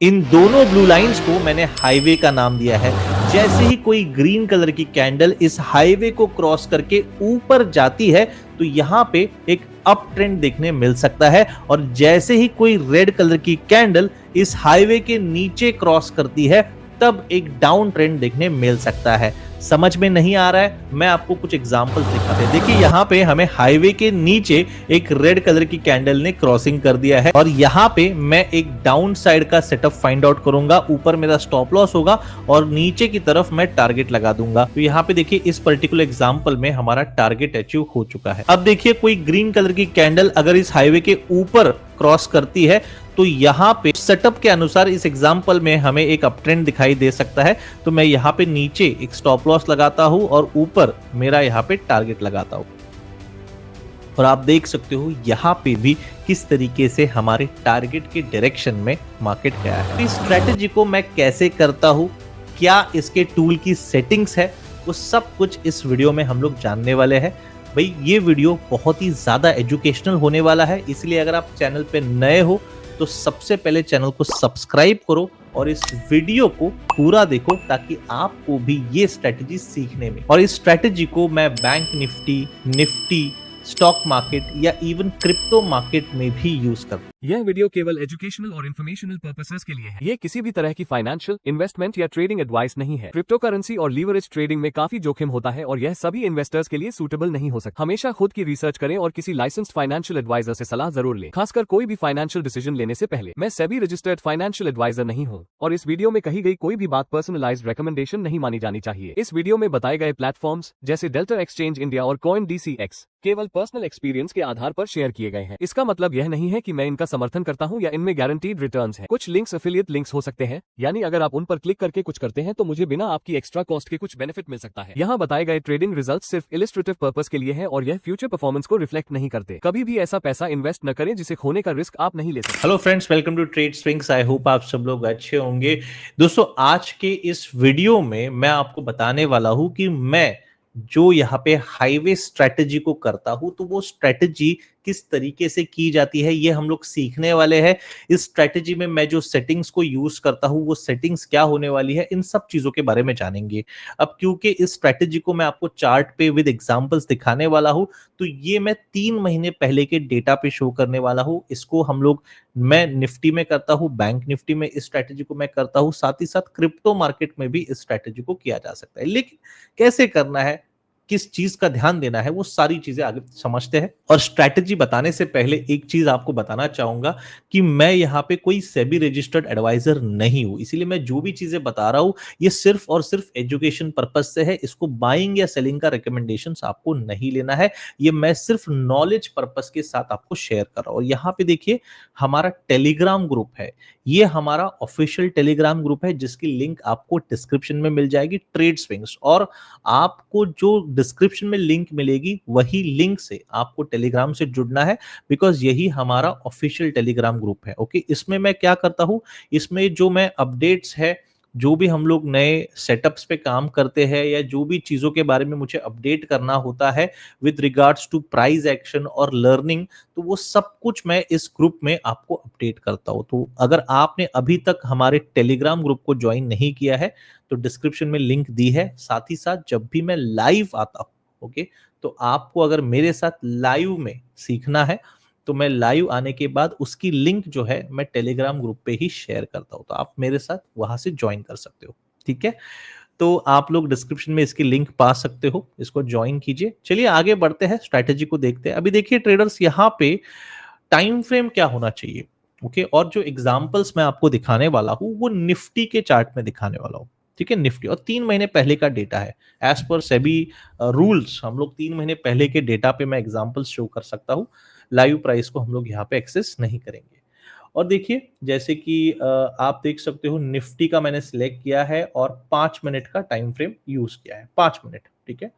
इन दोनों blue lines को मैंने हाईवे का नाम दिया है। जैसे ही कोई ग्रीन कलर की कैंडल इस हाईवे को क्रॉस करके ऊपर जाती है तो यहाँ पे एक अप ट्रेंड देखने मिल सकता है, और जैसे ही कोई रेड कलर की कैंडल इस हाईवे के नीचे क्रॉस करती है तब एक डाउन ट्रेंड देखने मिल सकता है। समझ में नहीं आ रहा है, मैं आपको कुछ एग्जांपल्स दिखाते हैं। देखिए यहाँ पे हमें हाईवे के नीचे एक रेड कलर की कैंडल ने क्रॉसिंग कर दिया है, और यहाँ पे मैं एक डाउन साइड का सेटअप फाइंड आउट करूंगा। ऊपर मेरा स्टॉप लॉस होगा और नीचे की तरफ मैं टारगेट लगा दूंगा। तो यहाँ पे देखिए इस पर्टिकुलर एग्जाम्पल में हमारा टारगेट अचीव हो चुका है। अब देखिए कोई ग्रीन कलर की कैंडल अगर इस हाईवे के ऊपर क्रॉस करती है तो यहाँ पे सेटअप के अनुसार इस एग्जांपल में हमें एक अप ट्रेंड दिखाई दे सकता है। तो मैं यहाँ पे नीचे एक स्टॉप लॉस लगाता हूँ और ऊपर मेरा यहाँ पे टारगेट लगाता हूँ, और आप देख सकते हो यहाँ पे भी किस तरीके से हमारे टारगेट के डायरेक्शन में मार्केट गया है। इस स्ट्रेटेजी को मैं कैसे करता हूँ, क्या इसके टूल की सेटिंग्स है, वो सब कुछ इस वीडियो में हम लोग जानने वाले हैं। भाई ये वीडियो बहुत ही ज्यादा एजुकेशनल होने वाला है, इसलिए अगर आप चैनल पे नए हो तो सबसे पहले चैनल को सब्सक्राइब करो और इस वीडियो को पूरा देखो ताकि आपको भी ये स्ट्रेटेजी सीखने में, और इस स्ट्रेटेजी को मैं बैंक निफ्टी, स्टॉक मार्केट या इवन क्रिप्टो मार्केट में भी यूज करता हूं। यह वीडियो केवल एजुकेशनल और इन्फॉर्मेशनल पर्पसेस के लिए है। ये किसी भी तरह की फाइनेंशियल, इन्वेस्टमेंट या ट्रेडिंग एडवाइस नहीं है। क्रिप्टो करेंसी और लीवरेज ट्रेडिंग में काफी जोखिम होता है और यह सभी इन्वेस्टर्स के लिए सूटेबल नहीं हो सकता। हमेशा खुद की रिसर्च करें और किसी लाइसेंस्ड फाइनेंशियल एडवाइजर से सलाह जरूर लें, खासकर कोई भी फाइनेंशियल डिसीजन लेने से पहले। मैं सेबी रजिस्टर्ड फाइनेंशियल एडवाइजर नहीं हूँ और इस वीडियो में कही गई कोई भी बात पर्सनलाइज्ड रिकमेंडेशन नहीं मानी जानी चाहिए। इस वीडियो में बताए गए प्लेटफॉर्म्स जैसे डेल्टा एक्सचेंज इंडिया और CoinDCX केवल पर्सनल एक्सपीरियंस के आधार पर शेयर किए गए हैं। इसका मतलब यह नहीं है कि मैं इनका समर्थन करता हूं या इनमें गारंटीड रिटर्न्स हैं। कुछ लिंक्स एफिलिएट लिंक्स हो सकते हैं, यानी अगर आप उन पर क्लिक करके कुछ करते हैं तो मुझे बिना आपकी एक्स्ट्रा कॉस्ट के कुछ बेनिफिट मिल सकता है। यहाँ बताए गए ट्रेडिंग रिजल्ट सिर्फ इलिस्ट्रेटिव पर्पस के लिए है और यह फ्यूचर परफॉर्मेंस को रिफ्लेक्ट नहीं करते। कभी भी ऐसा पैसा इन्वेस्ट न करें जिसे खोने का रिस्क आप नहीं ले सकते। Hello friends, welcome to trade swings. I hope आप सब लोग अच्छे होंगे। दोस्तों आज के इस वीडियो में मैं आपको बताने वाला हूं कि मैं जो यहाँ पे हाईवे स्ट्रेटेजी को करता हूं तो वो स्ट्रेटेजी किस तरीके से की जाती है ये हम लोग सीखने वाले हैं। इस स्ट्रेटेजी में मैं जो सेटिंग्स को यूज करता हूं वो सेटिंग्स क्या होने वाली है, इन सब चीजों के बारे में जानेंगे। अब क्योंकि इस स्ट्रेटेजी को मैं आपको चार्ट पे विद एग्जांपल्स दिखाने वाला हूं तो ये मैं 3 महीने पहले के डेटा पे शो करने वाला हूं। इसको हम लोग, मैं निफ्टी में करता हूं, बैंक निफ्टी में इस स्ट्रेटेजी को मैं करता हूं, साथ ही साथ क्रिप्टो मार्केट में भी इस स्ट्रेटेजी को किया जा सकता है। लेकिन कैसे करना है, किस चीज का ध्यान देना है, वो सारी चीजें आगे समझते हैं। और स्ट्रैटेजी बताने से पहले एक चीज आपको बताना चाहूंगा कि मैं यहाँ पे कोई सेबी रजिस्टर्ड एडवाइजर नहीं हूं, इसीलिए मैं जो भी चीजें बता रहा हूं ये सिर्फ और सिर्फ एजुकेशन पर्पज से है। इसको बाइंग या सेलिंग का रिकमेंडेशन आपको नहीं लेना है, ये मैं सिर्फ नॉलेज पर्पज के साथ आपको शेयर कर रहा हूं। और यहाँ पे देखिए हमारा टेलीग्राम ग्रुप है, ये हमारा ऑफिशियल टेलीग्राम ग्रुप है जिसकी लिंक आपको डिस्क्रिप्शन में मिल जाएगी, ट्रेड स्विंग्स। और आपको जो डिस्क्रिप्शन में लिंक मिलेगी वही लिंक से आपको टेलीग्राम से जुड़ना है, बिकॉज यही हमारा ऑफिशियल टेलीग्राम ग्रुप है। ओके, इसमें मैं क्या करता हूं, इसमें जो मैं अपडेट्स है, जो भी हम लोग नए सेटअप्स पे काम करते हैं या जो भी चीजों के बारे में मुझे अपडेट करना होता है with regards to price action और लर्निंग, तो वो सब कुछ मैं इस ग्रुप में आपको अपडेट करता हूं। तो अगर आपने अभी तक हमारे टेलीग्राम ग्रुप को ज्वाइन नहीं किया है तो डिस्क्रिप्शन में लिंक दी है। साथ ही साथ जब भी मैं लाइव आता हूं, ओके, तो आपको अगर मेरे साथ लाइव में सीखना है तो मैं लाइव आने के बाद उसकी लिंक जो है मैं टेलीग्राम ग्रुप पे ही शेयर करता हूं, तो आप मेरे साथ वहां से ज्वाइन कर सकते हो। ठीक है, तो आप लोग डिस्क्रिप्शन में इसकी लिंक पा सकते हो, इसको ज्वाइन कीजिए। चलिए आगे बढ़ते हैं, स्ट्रैटेजी को देखते हैं। अभी देखिए ट्रेडर्स, यहाँ पे टाइम फ्रेम क्या होना चाहिए, ओके, और जो एग्जांपल्स मैं आपको दिखाने वाला हूं वो निफ्टी के चार्ट में दिखाने वाला हूं। ठीक है, निफ्टी, और 3 महीने पहले का डेटा है। एज पर सेबी रूल्स हम लोग 3 महीने पहले के डेटा पे मैं एग्जांपल्स शो कर सकता हूं, लाइव प्राइस को हम लोग यहाँ पे एक्सेस नहीं करेंगे। और देखिए जैसे कि आप देख सकते हो निफ्टी का मैंने सिलेक्ट किया है और 5 मिनट का टाइम फ्रेम यूज किया है, 5 मिनट। ठीक है,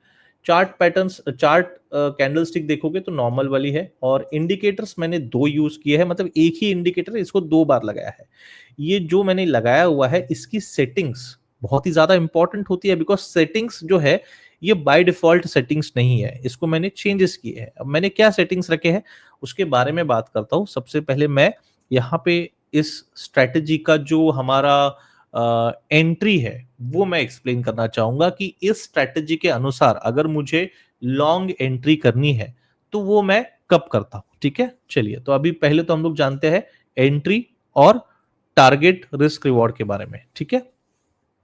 chart patterns, chart candle stick देखोगे तो नॉर्मल वाली है, और इंडिकेटर्स मैंने 2 यूज किए हैं, मतलब एक ही इंडिकेटर इसको 2 बार लगाया है। ये जो मैंने लगाया हुआ है इसकी सेटिंग्स बहुत ही ज्यादा इंपॉर्टेंट होती है, बिकॉज सेटिंग्स जो है ये बाय डिफॉल्ट सेटिंग्स नहीं है, इसको मैंने चेंजेस किए हैं। अब मैंने क्या सेटिंग्स रखे हैं उसके बारे में बात करता हूँ। सबसे पहले मैं यहाँ पे इस स्ट्रेटजी का जो हमारा एंट्री है वो मैं एक्सप्लेन करना चाहूंगा कि इस स्ट्रेटजी के अनुसार अगर मुझे लॉन्ग एंट्री करनी है तो वो मैं कब करता हूं। ठीक है, चलिए तो अभी पहले तो हम लोग जानते हैं एंट्री और टारगेट रिस्क रिवॉर्ड के बारे में। ठीक है,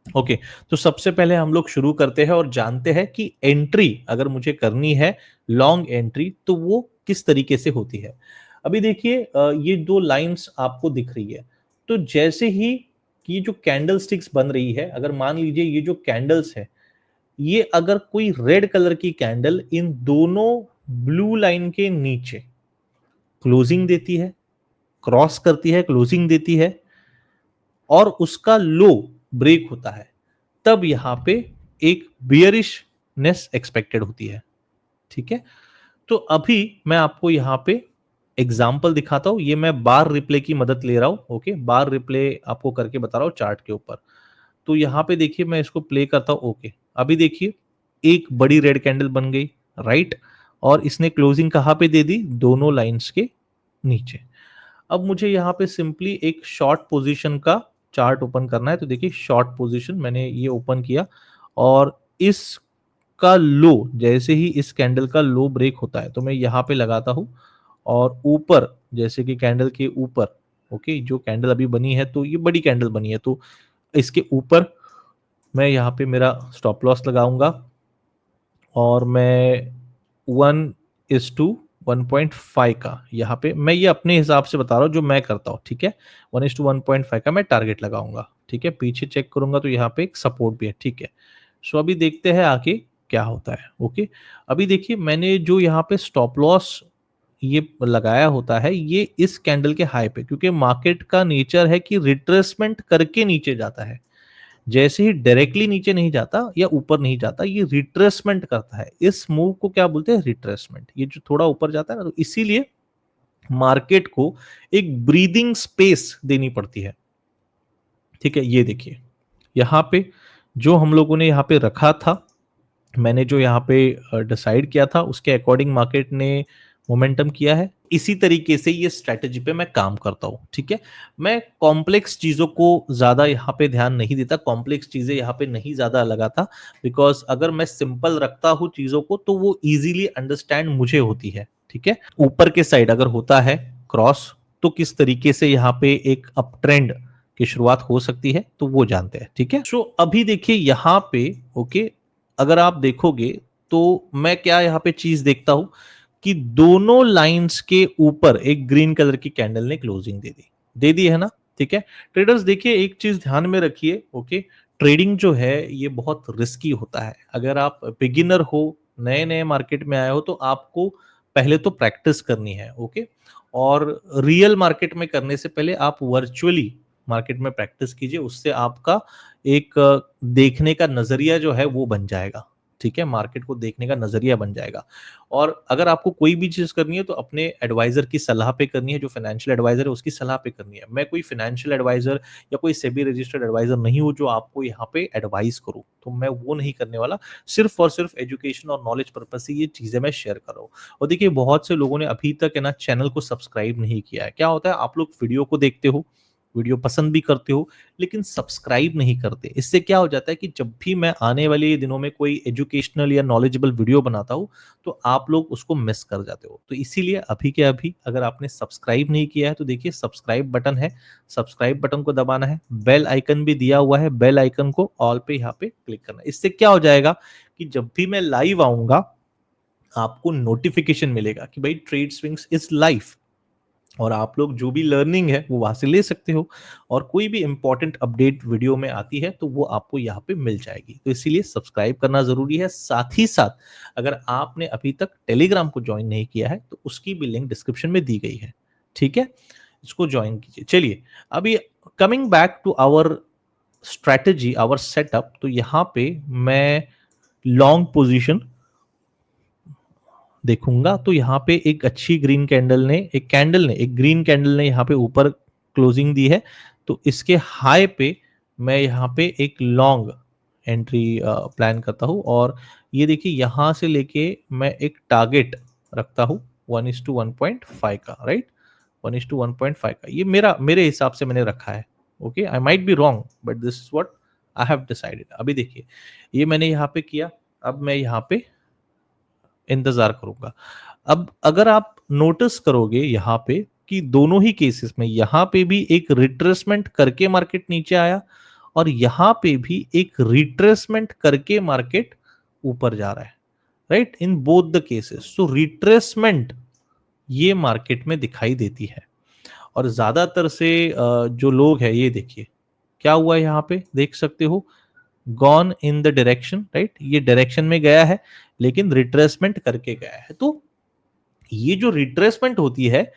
ओके, तो सबसे पहले हम लोग शुरू करते हैं और जानते हैं कि एंट्री अगर मुझे करनी है लॉन्ग एंट्री तो वो किस तरीके से होती है। अभी देखिए ये दो लाइंस आपको दिख रही है, तो जैसे ही ये जो कैंडल स्टिक्स बन रही है, अगर मान लीजिए ये जो कैंडल्स है ये अगर कोई रेड कलर की कैंडल इन दोनों ब्लू लाइन के नीचे क्लोजिंग देती है, क्रॉस करती है, क्लोजिंग देती है और उसका लो ब्रेक होता है, तब यहां पे एक बियरिशनेस एक्सपेक्टेड होती है। ठीक है, तो अभी मैं आपको यहां पे एग्जाम्पल दिखाता हूं, ये मैं बार रिप्ले की मदद ले रहा हूं। ओके, बार रिप्ले आपको करके बता रहा हूं चार्ट के ऊपर। तो यहां पे देखिए मैं इसको प्ले करता हूं। ओके, अभी देखिए एक बड़ी रेड कैंडल बन गई, राइट, और इसने क्लोजिंग कहां पे दे दी, दोनों लाइंस के नीचे। अब मुझे यहाँ पे सिंपली एक शॉर्ट पोजीशन का चार्ट ओपन करना है, तो देखिए शॉर्ट पोजीशन मैंने ये ओपन किया और इसका लो, जैसे ही इस कैंडल का लो ब्रेक होता है तो मैं यहाँ पे लगाता हूँ और ऊपर जैसे कि कैंडल के ऊपर, ओके, जो कैंडल अभी बनी है तो ये बड़ी कैंडल बनी है तो इसके ऊपर मैं यहाँ पे मेरा स्टॉप लॉस लगाऊंगा और मैं 1:1.5 का यहाँ पे मैं ये अपने हिसाब से बता रहा हूँ जो मैं करता हूँ। ठीक है, 1:1.5 का मैं टारगेट लगाऊंगा। ठीक है, पीछे चेक करूंगा तो यहाँ पे एक सपोर्ट भी है। ठीक है, सो अभी देखते हैं आगे क्या होता है। ओके, अभी देखिए मैंने जो यहाँ पे स्टॉप लॉस ये लगाया होता है ये इस कैंडल के हाई पे, क्योंकि मार्केट का नेचर है कि रिट्रेसमेंट करके नीचे जाता है, जैसे ही डायरेक्टली नीचे नहीं जाता या ऊपर नहीं जाता, ये रिट्रेसमेंट करता है। इस मूव को क्या बोलते हैं, रिट्रेसमेंट। ये जो थोड़ा ऊपर जाता है ना, तो इसीलिए मार्केट को एक ब्रीदिंग स्पेस देनी पड़ती है। ठीक है, ये देखिए यहाँ पे जो हम लोगों ने यहाँ पे रखा था, मैंने जो यहाँ पे डिसाइड किया था उसके अकॉर्डिंग मार्केट ने मोमेंटम किया है। इसी तरीके से ये स्ट्रेटजी पे मैं काम करता हूँ। ठीक है, मैं कॉम्प्लेक्स चीजों को ज्यादा यहाँ पे ध्यान नहीं देता, कॉम्प्लेक्स चीजें यहाँ पे नहीं ज्यादा लगाता, बिकॉज अगर मैं सिंपल रखता हूँ चीजों को तो वो इजीली अंडरस्टैंड मुझे होती है। ठीक है, ऊपर के साइड अगर होता है क्रॉस तो किस तरीके से यहाँ पे एक अप ट्रेंड की शुरुआत हो सकती है तो वो जानते हैं। ठीक है, सो अभी देखिए यहाँ पे, ओके, अगर आप देखोगे तो मैं क्या यहाँ पे चीज देखता हूं कि दोनों लाइंस के ऊपर एक ग्रीन कलर की कैंडल ने क्लोजिंग दे दी है ना। ठीक है, ट्रेडर्स देखिए एक चीज ध्यान में रखिए, ओके, ट्रेडिंग जो है ये बहुत रिस्की होता है। अगर आप बिगिनर हो, नए नए मार्केट में आए हो, तो आपको पहले तो प्रैक्टिस करनी है। ओके, और रियल मार्केट में करने से पहले आप वर्चुअली मार्केट में प्रैक्टिस कीजिए, उससे आपका एक देखने का नजरिया जो है वो बन जाएगा। ठीक है, मार्केट को देखने का नजरिया बन जाएगा। और अगर आपको कोई भी चीज करनी है तो अपने एडवाइजर की सलाह पे करनी है, जो फाइनेंशियल एडवाइजर है उसकी सलाह पे करनी है। मैं कोई फाइनेंशियल एडवाइजर या कोई सेबी रजिस्टर्ड एडवाइजर नहीं हूं जो आपको यहाँ पे एडवाइस करूं, तो मैं वो नहीं करने वाला। सिर्फ और सिर्फ एजुकेशन और नॉलेज पर्पज से ये चीजें मैं शेयर कर रहा हूँ। और देखिए बहुत से लोगों ने अभी तक है ना चैनल को सब्सक्राइब नहीं किया है। क्या होता है, आप लोग वीडियो को देखते हो, वीडियो पसंद भी करते हो, लेकिन सब्सक्राइब नहीं करते। इससे क्या हो जाता है कि जब भी मैं आने वाले दिनों में कोई एजुकेशनल या नॉलेजेबल वीडियो बनाता हूं तो आप लोग उसको मिस कर जाते हो। तो इसीलिए अभी के अभी अगर आपने सब्सक्राइब नहीं किया है तो देखिए सब्सक्राइब बटन है, सब्सक्राइब बटन को दबाना है, बेल आइकन भी दिया हुआ है, बेल आइकन को ऑल पे यहाँ पे क्लिक करना है। इससे क्या हो जाएगा कि जब भी मैं लाइव आऊंगा आपको नोटिफिकेशन मिलेगा कि भाई ट्रेड स्विंग्स इज लाइव, और आप लोग जो भी लर्निंग है वो वहां से ले सकते हो, और कोई भी इंपॉर्टेंट अपडेट वीडियो में आती है तो वो आपको यहाँ पे मिल जाएगी। तो इसीलिए सब्सक्राइब करना जरूरी है। साथ ही साथ अगर आपने अभी तक टेलीग्राम को ज्वाइन नहीं किया है तो उसकी भी लिंक डिस्क्रिप्शन में दी गई है। ठीक है, इसको ज्वाइन कीजिए। चलिए अभी coming back to our strategy, our setup, तो यहाँ पे मैं लॉन्ग पोजीशन देखूंगा तो यहाँ पे एक अच्छी ग्रीन कैंडल ने, एक ग्रीन कैंडल ने यहाँ पे ऊपर क्लोजिंग दी है, तो इसके हाई पे मैं यहाँ पे एक लॉन्ग एंट्री प्लान करता हूँ। और ये देखिए यहाँ से लेके मैं एक टारगेट रखता हूँ 1:1.5 का, राइट। 1:1.5 का, ये मेरे हिसाब से मैंने रखा है। Okay, I might be wrong but this is what I have decided. अभी देखिए, ये मैंने यहाँ पे किया, अब मैं यहाँ पे इंतजार करूंगा। अब अगर आप नोटिस करोगे यहाँ पे कि दोनों ही केसेस में, यहाँ पे भी एक रिट्रेसमेंट करके मार्केट नीचे आया और यहाँ पे भी एक रिट्रेसमेंट करके मार्केट ऊपर जा रहा है, right, in both the cases. So retracement ये मार्केट में दिखाई देती है और ज्यादातर से जो लोग हैं, ये देखिए क्या हुआ यहाँ पे, देख सकते हो, gone in the direction, right, ये डायरेक्शन में गया है लेकिन रिट्रेसमेंट करके गया है। तो ये जो रिट्रेसमेंट होती है,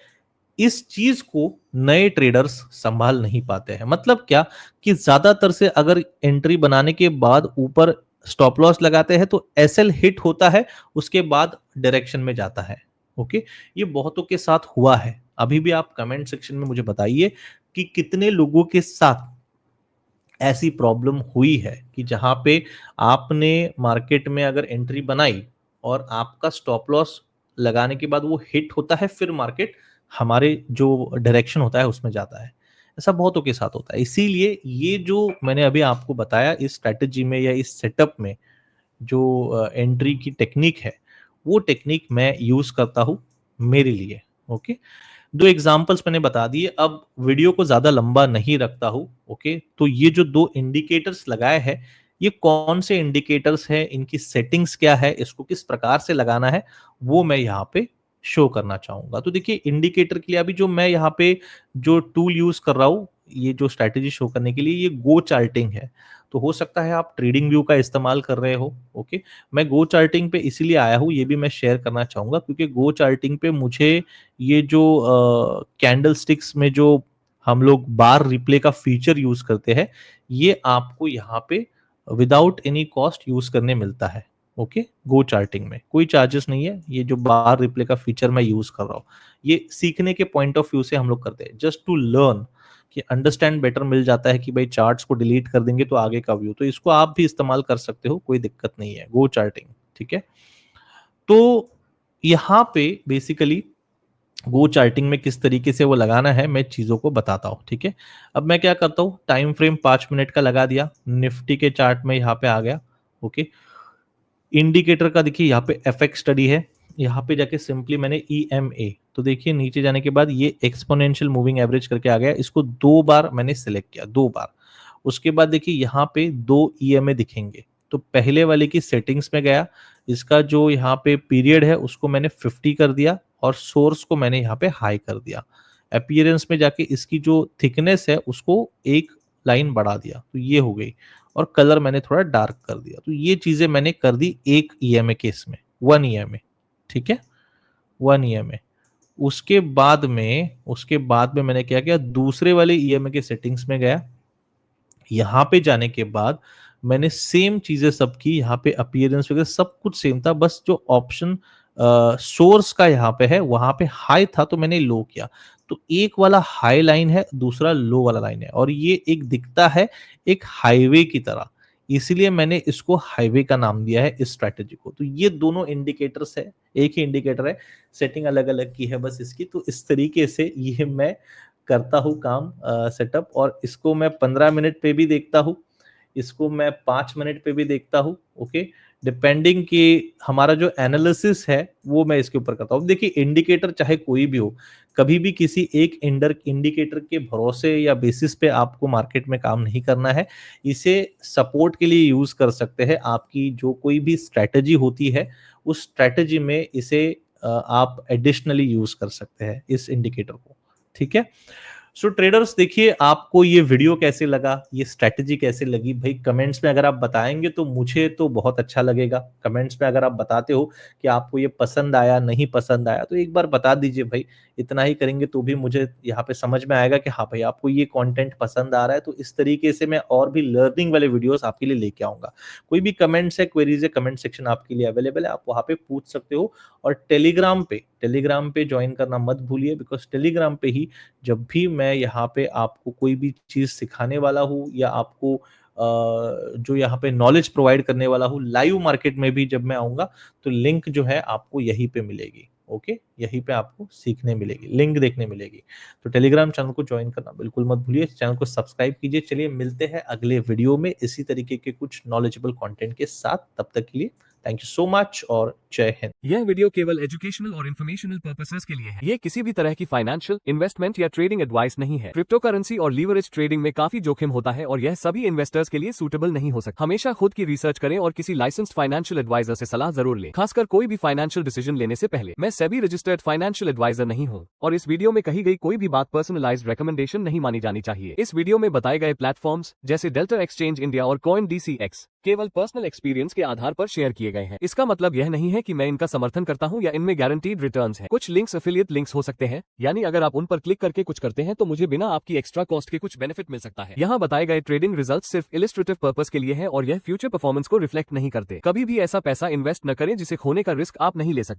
इस चीज को नए ट्रेडर्स संभाल नहीं पाते हैं। मतलब क्या, कि ज्यादातर से अगर एंट्री बनाने के बाद ऊपर स्टॉप लॉस लगाते हैं तो एसएल हिट होता है, उसके बाद डायरेक्शन में जाता है। ओके, ये बहुतों के साथ हुआ है। अभी भी आप कमेंट सेक्शन में मुझे बताइए कि कितने लोगों के साथ ऐसी प्रॉब्लम हुई है कि जहां पे आपने मार्केट में अगर एंट्री बनाई और आपका स्टॉप लॉस लगाने के बाद वो हिट होता है, फिर मार्केट हमारे जो डायरेक्शन होता है उसमें जाता है। ऐसा बहुतों के साथ होता है। इसीलिए ये जो मैंने अभी आपको बताया, इस स्ट्रेटजी में या इस सेटअप में जो एंट्री की टेक्निक है, वो टेक्निक मैं यूज करता हूं मेरे लिए। ओके, दो एग्जांपल्स मैंने बता दिए, अब वीडियो को ज्यादा लंबा नहीं रखता हूं। ओके, तो ये जो दो इंडिकेटर्स लगाए हैं, ये कौन से इंडिकेटर्स हैं, इनकी सेटिंग्स क्या है, इसको किस प्रकार से लगाना है, वो मैं यहाँ पे शो करना चाहूंगा। तो देखिए, इंडिकेटर के लिए अभी जो मैं यहाँ पे जो टूल यूज कर रहा हूँ, ये जो स्ट्रैटेजी शो करने के लिए, ये गो चार्टिंग है। तो हो सकता है आप ट्रेडिंग व्यू का इस्तेमाल कर रहे हो। ओके, मैं गो चार्टिंग पे इसीलिए आया हूँ, ये भी मैं शेयर करना चाहूंगा क्योंकि गो चार्टिंग पे मुझे ये जो कैंडल स्टिक्स में जो हम लोग बार रिप्ले का फीचर यूज करते हैं, ये आपको यहाँ पे विदाउट एनी कॉस्ट यूज करने मिलता है। ओके, गो चार्टिंग में कोई चार्जेस नहीं है। ये जो बार रिप्ले का फीचर मैं यूज कर रहा हूँ, ये सीखने के पॉइंट ऑफ व्यू से हम लोग करते हैं, जस्ट टू लर्न, कि अंडरस्टैंड बेटर मिल जाता है कि भाई चार्ट्स को डिलीट कर देंगे तो आगे का व्यू, तो इसको आप भी इस्तेमाल कर सकते हो, कोई दिक्कत नहीं है, गो चार्टिंग। ठीक है, तो यहाँ पे बेसिकली गो चार्टिंग में किस तरीके से वो लगाना है, मैं चीजों को बताता हूँ। ठीक है, अब मैं क्या करता हूँ, टाइम फ्रेम 5 मिनट का लगा दिया, निफ्टी के चार्ट में यहाँ पे आ गया। ओके, इंडिकेटर का देखिए यहाँ पे एफएक्स स्टडी है, यहाँ पे जाके सिंपली मैंने ईएमए, तो देखिए नीचे जाने के बाद ये एक्सपोनेंशियल मूविंग एवरेज करके आ गया, इसको 2 बार मैंने सिलेक्ट किया, 2 बार। उसके बाद देखिए यहाँ पे 2 ईएमए दिखेंगे, तो पहले वाले की सेटिंग्स में गया, इसका जो यहाँ पे पीरियड है उसको मैंने 50 कर दिया और सोर्स को मैंने यहाँ पे हाई कर दिया। अपीयरेंस में जाके इसकी जो थिकनेस है उसको एक लाइन बढ़ा दिया, तो ये हो गई, और कलर मैंने थोड़ा डार्क कर दिया। तो ये चीजें मैंने कर दी एक ईएमए केस में, 1 ईएमए। ठीक है, 1 ईएमए। उसके बाद में मैंने क्या किया, दूसरे वाले ईएमए के सेटिंग्स में गया, यहाँ पे जाने के बाद मैंने सेम चीजें सब की, यहाँ पे अपीयरेंस वगैरह सब कुछ सेम था, बस जो ऑप्शन सोर्स का यहाँ पे है वहां पे हाई था तो मैंने लो किया। तो एक वाला हाई लाइन है, दूसरा लो वाला लाइन है, और ये एक दिखता है एक हाईवे की तरह, इसीलिए मैंने इसको हाईवे का नाम दिया है इस स्ट्रैटेजी को। तो ये दोनों इंडिकेटर्स है, एक ही इंडिकेटर है, सेटिंग अलग अलग की है बस इसकी। तो इस तरीके से ये मैं करता हूँ काम सेटअप, और इसको मैं 15 मिनट पे भी देखता हूँ, इसको मैं 5 मिनट पे भी देखता हूँ। ओके, डिपेंडिंग कि हमारा जो एनालिसिस है वो मैं इसके ऊपर करता हूँ। देखिए, इंडिकेटर चाहे कोई भी हो, कभी भी किसी एक इंडिकेटर के भरोसे या बेसिस पे आपको मार्केट में काम नहीं करना है। इसे सपोर्ट के लिए यूज कर सकते हैं, आपकी जो कोई भी स्ट्रैटेजी होती है उस स्ट्रैटेजी में इसे आप एडिशनली यूज कर सकते हैं इस इंडिकेटर को। ठीक है, सो ट्रेडर्स देखिए, आपको ये वीडियो कैसे लगा, ये स्ट्रैटेजी कैसे लगी, भाई कमेंट्स में अगर आप बताएंगे तो मुझे तो बहुत अच्छा लगेगा। कमेंट्स में अगर आप बताते हो कि आपको ये पसंद आया, नहीं पसंद आया, तो एक बार बता दीजिए भाई। इतना ही करेंगे तो भी मुझे यहाँ पे समझ में आएगा कि हाँ भाई आपको ये कंटेंट पसंद आ रहा है, तो इस तरीके से मैं और भी लर्निंग वाले वीडियोस आपके लिए लेके आऊंगा। कोई भी कमेंट्स है, क्वेरीज है, कमेंट सेक्शन आपके लिए अवेलेबल है, आप वहाँ पे पूछ सकते हो। और टेलीग्राम पे ज्वाइन करना मत भूलिए, बिकॉज टेलीग्राम पे ही जब भी मैं यहाँ पे आपको कोई भी चीज सिखाने वाला हूँ या आपको जो यहाँ पे नॉलेज प्रोवाइड करने वाला हूँ लाइव मार्केट में भी जब मैं आऊंगा, तो लिंक जो है आपको यहीं पे मिलेगी। ओके, यहीं पे आपको सीखने मिलेगी, लिंक देखने मिलेगी। तो टेलीग्राम चैनल को ज्वाइन करना बिल्कुल मत भूलिए, चैनल को सब्सक्राइब कीजिए। चलिए मिलते हैं अगले वीडियो में इसी तरीके के कुछ नॉलेजेबल कंटेंट के साथ। तब तक के लिए थैंक यू सो मच और जय हिंद। यह वीडियो केवल एजुकेशनल और इन्फॉर्मेशनल पर्पसेस के लिए है। ये किसी भी तरह की फाइनेंशियल, इन्वेस्टमेंट या ट्रेडिंग एडवाइस नहीं है। क्रिप्टो करेंसी और लीवरेज ट्रेडिंग में काफी जोखिम होता है और यह सभी इन्वेस्टर्स के लिए सूटेबल नहीं हो सकता। हमेशा खुद की रिसर्च करें और किसी लाइसेंस्ड फाइनेंशियल एडवाइजर से सलाह जरूर लें, खासकर कोई भी फाइनेंशियल डिसीजन लेने से पहले। मैं सेबी रजिस्टर्ड फाइनेंशियल एडवाइजर नहीं हूँ और इस वीडियो में कही गई कोई भी बात पर्सनलाइज्ड रिकमेंडेशन नहीं मानी जानी चाहिए। इस वीडियो में बताए गए प्लेटफॉर्म्स जैसे डेल्टा एक्सचेंज इंडिया और CoinDCX केवल पर्सनल एक्सपीरियंस के आधार पर शेयर किए गए हैं। इसका मतलब यह नहीं है कि मैं इनका समर्थन करता हूं या इनमें गारंटीड रिटर्न्स हैं। कुछ लिंक्स एफिलिएट लिंक्स हो सकते हैं, यानी अगर आप उन पर क्लिक करके कुछ करते हैं तो मुझे बिना आपकी एक्स्ट्रा कॉस्ट के कुछ बेनिफिट मिल सकता है। यहाँ बताए गए ट्रेडिंग रिजल्ट सिर्फ इलिस्ट्रेटिव पर्पस के लिए है और यह फ्यूचर परफॉर्मेंस को रिफ्लेक्ट नहीं करते। कभी भी ऐसा पैसा इन्वेस्ट न करें जिसे खोने का रिस्क आप नहीं ले सकते।